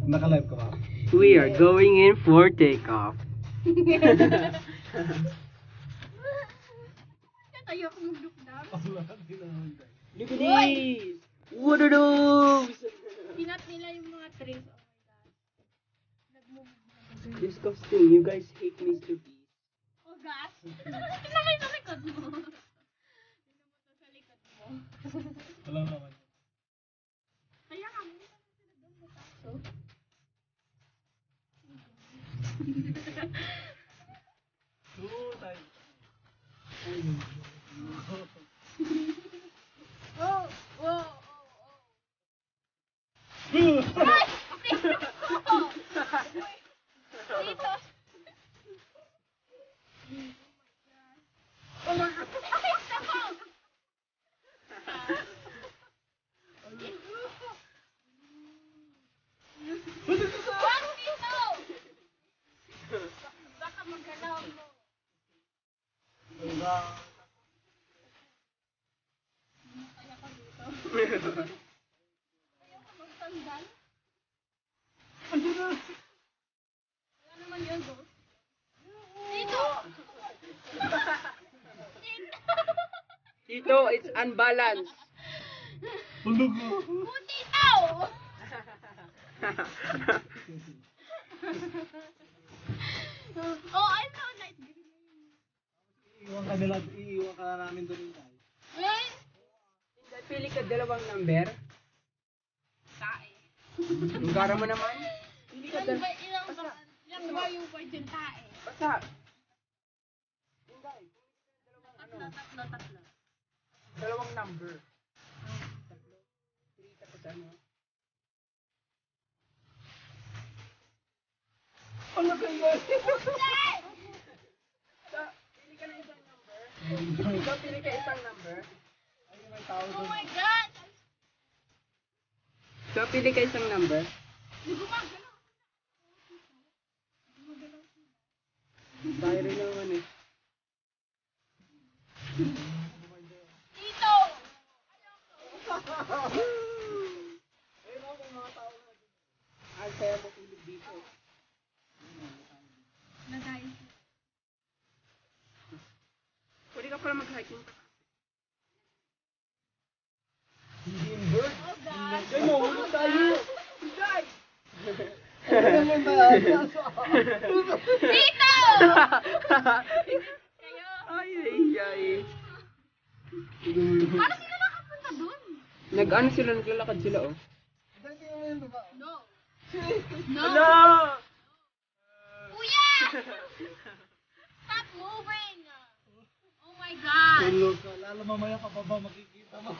Naka-live ka ba? We are going in for takeoff. Tayo ako magdukdam. Look at these! What are those? Pinat nila yung mga trees. Oh my God. Disgusting. You guys hate Mr. Beast. Oh gosh. Tingnan mo yung sa likod mo. Tingnan mo to sa likod mo. Wala naman. Kaya nga, hindi naman sila doon mataso. Oo, tayo. Oh, oh, oh, oh. Dito. Oh my God. Ay, sabaw! Wag dito! Baka magalaw mo. Kaya ka dito. Kaya ka magtanggal. Wala naman yun, boss. Dito! Tito, it's unbalanced. Hulog mo. Puti tao! Oh, I know, light green. Iiwan ka na namin doon tayo. Eh? Pili ka dalawang number. Tae. Ang gara mo naman. Pili ka Ilang ba yung word yung tae? Basta. Tatlo. Dalawang number. Tatlo. Pili ka pa ano. Ano ka yun? Pili ka na isang number. Ikaw pili ka isang number. Oh my God! So, pili ka isang number. Hindi gumagalaw. Tayo rin naman eh. Dito! Ang saya mo tulog dito. Nagay. Pwede ka pala mag-hiking pa. Bird. Oh God! Diyan mo, hulog tayo! Guys! Dito! Kayo? Ay. Paano sila nakapunta dun? Nag-ano sila, naglalakad sila oh. No. No! Hello! Kuya! Stop moving! Oh my God! Hulog ka. Lalo mamaya ka pa ba makikita mo?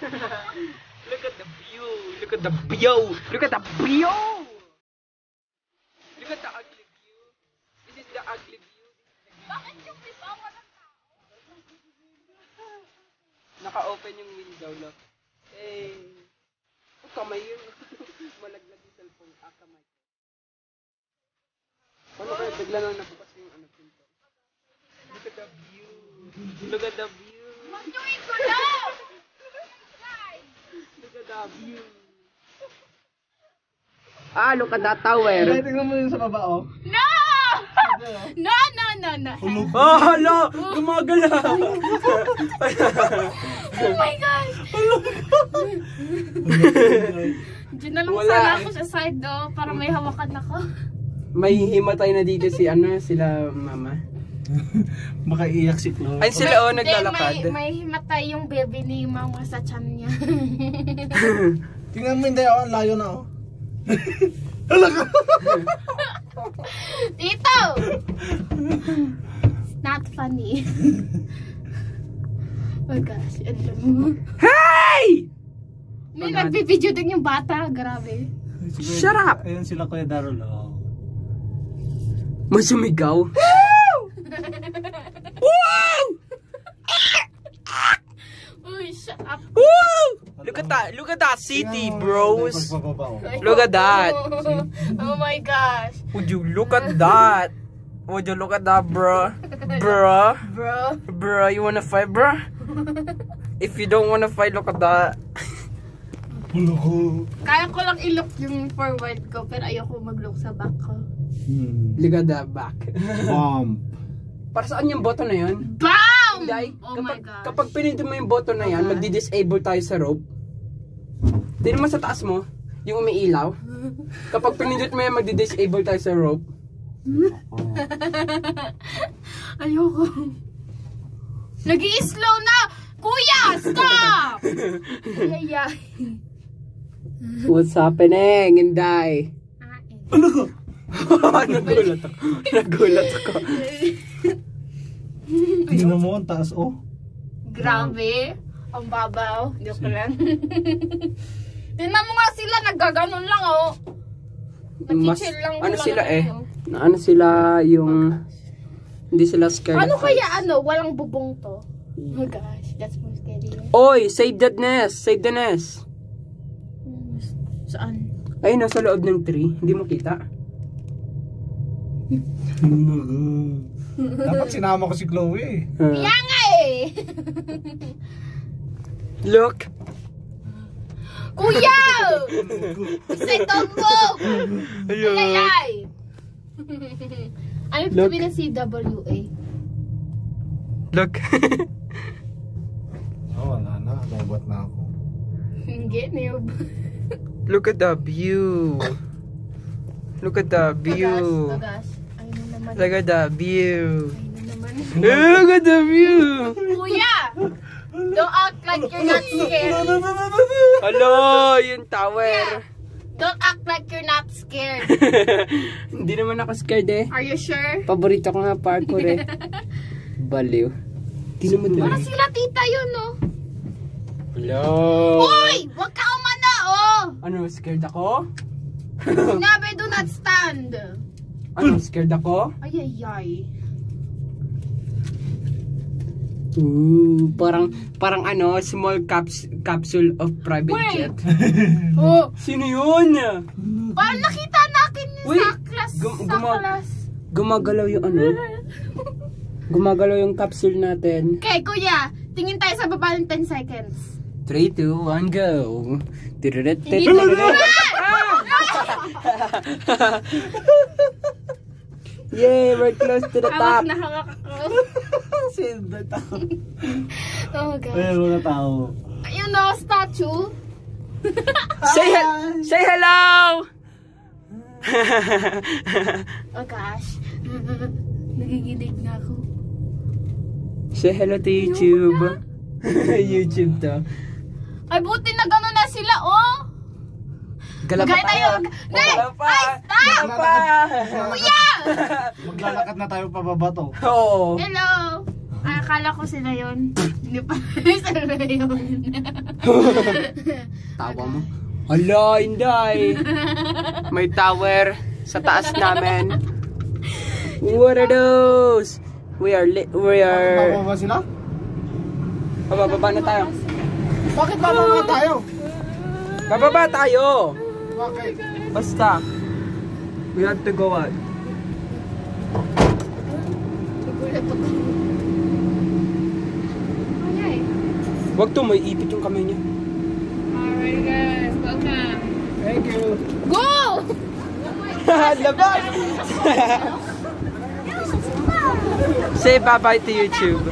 Look at the view! Look at the view! Look at the view! Look at the ugly view! This is the ugly view. Bakit yung bisawa ng tao? Naka-open yung window, look. Eh, kamay yun. Malaglag yung cellphone. Kamay. Paano kaya bigla nang nabukas yung pinto? Look at the view. Look at the view. Huwag nyo igulaw! Look at the view. Look at that tower. Tingnan mo yun sa baba, oh. No! No! Hulog. Oh, hala! Gumagalaw! Oh my gosh! Diyan na lang Wala. sana ako sa side do para may hawakan ako. May himatay na dito sila mama. Baka iyak si Chloe. Ay, sila naglalakad. Hindi, may himatay yung baby ni mama sa tiyan niya. Tingnan mo hindi, oh. Ang layo na, oh. Tito! Not funny. Oh gosh, alam mo. Hey! May nagbibideo din yung bata, grabe. Shut up! Ayun sila Kuya Darrell, oh. Masumigaw. Wow! Uy, shut up. Woo! Look at that city, bros. Look at that. Oh my gosh. Would you look at that? Would you look at that, bro? Bro? Bro. You wanna fight, bro? If you don't wanna fight, look at that. Ulo ko. Kaya ko lang i-look yung forward ko, pero ayoko mag-look sa back ko. Ligada back. Bomb. Para saan yung button na yun? BAM! Dahil Oh my gosh. kapag pinindot mo yung button na yan, Okay. magdi-disable tayo sa rope. Tingnan mo sa taas mo, yung umiilaw. Kapag pinindot mo yan, magdi-disable tayo sa rope. Ayoko. Nag-i-slow na! Kuya! Stop! Ay. What's happening, Inday? Ano ko? Nagulat ako. Nagulat ako. Tingnan mo ang taas, oh. Grabe. Ang babaw. Joke lang. Tingnan mo nga sila, naggaganon lang, oh. Nag-chill lang Ano sila eh? oh. Ano sila yung... Hindi sila scared. Ano of kaya heights. walang bubong to? Oh my gosh, that's more scary. Oy, save that nest! Save the nest! Saan? Ay, nasa loob ng tree. Hindi mo kita. Dapat sinama ko si Chloe. Kaya nga eh! Look! Kuya! Say don't move! Ay! Ano Look. sabihin ng CWA? Look! Oh, wala na. Lobot na ako. Hindi, niyog. Look at the view! Look at the view! Tagas. Ayun na naman. Look at the view! Ayun na naman. Look at the view! Kuya! Don't act like you're not scared. Hello! Yung tower! Don't act like you're not scared. Hindi naman ako scared eh. Are you sure? Paborito ko nga parkour eh. Baliw. Di naman Para na. sila tita yun, no? Hello! Uy! Huwag ka umana, oh! Ano, scared ako? Sinabi, do not stand. Ano, scared ako? Ay. Ooh, parang ano, small capsule of private Wait. jet. Oh! Sino yun? Parang nakita natin yun Wait, sa class. Sa class. Gumagalaw yung ano? Gumagalaw yung capsule natin. Okay, kuya. Tingin tayo sa baba ng 10 seconds. 3, 2, 1, go! Hindi mo Yay, we're close to the top. Hawak na hawak ako. Sino tao? Oh my gosh. Ayun, mga tao. You know, statue. Say hello! Oh gosh. Nagiginig na ako. Say hello to YouTube. YouTube to. Ay, buti na gano'n na sila, oh. Gala pa Gaya tayo. tayo. Nay! Gala pa. Ay, stop! Gala pa. Kuya! Maglalakad na tayo pababa to. Oo. Hello! Ay, akala ko sila yun. Hindi pa sila yun. Tawa mo. Hala, Inday. May tower sa taas namin. What are those? We are Bababa sila? Bababa na tayo. Bakit bababa tayo? Bababa tayo. Bakit? Basta. We have to go out. Nagulat ako. Ay, Wag to, may ipit yung kamay niya. alright guys, welcome. Thank you. Go! Labas! Say bye-bye to YouTube.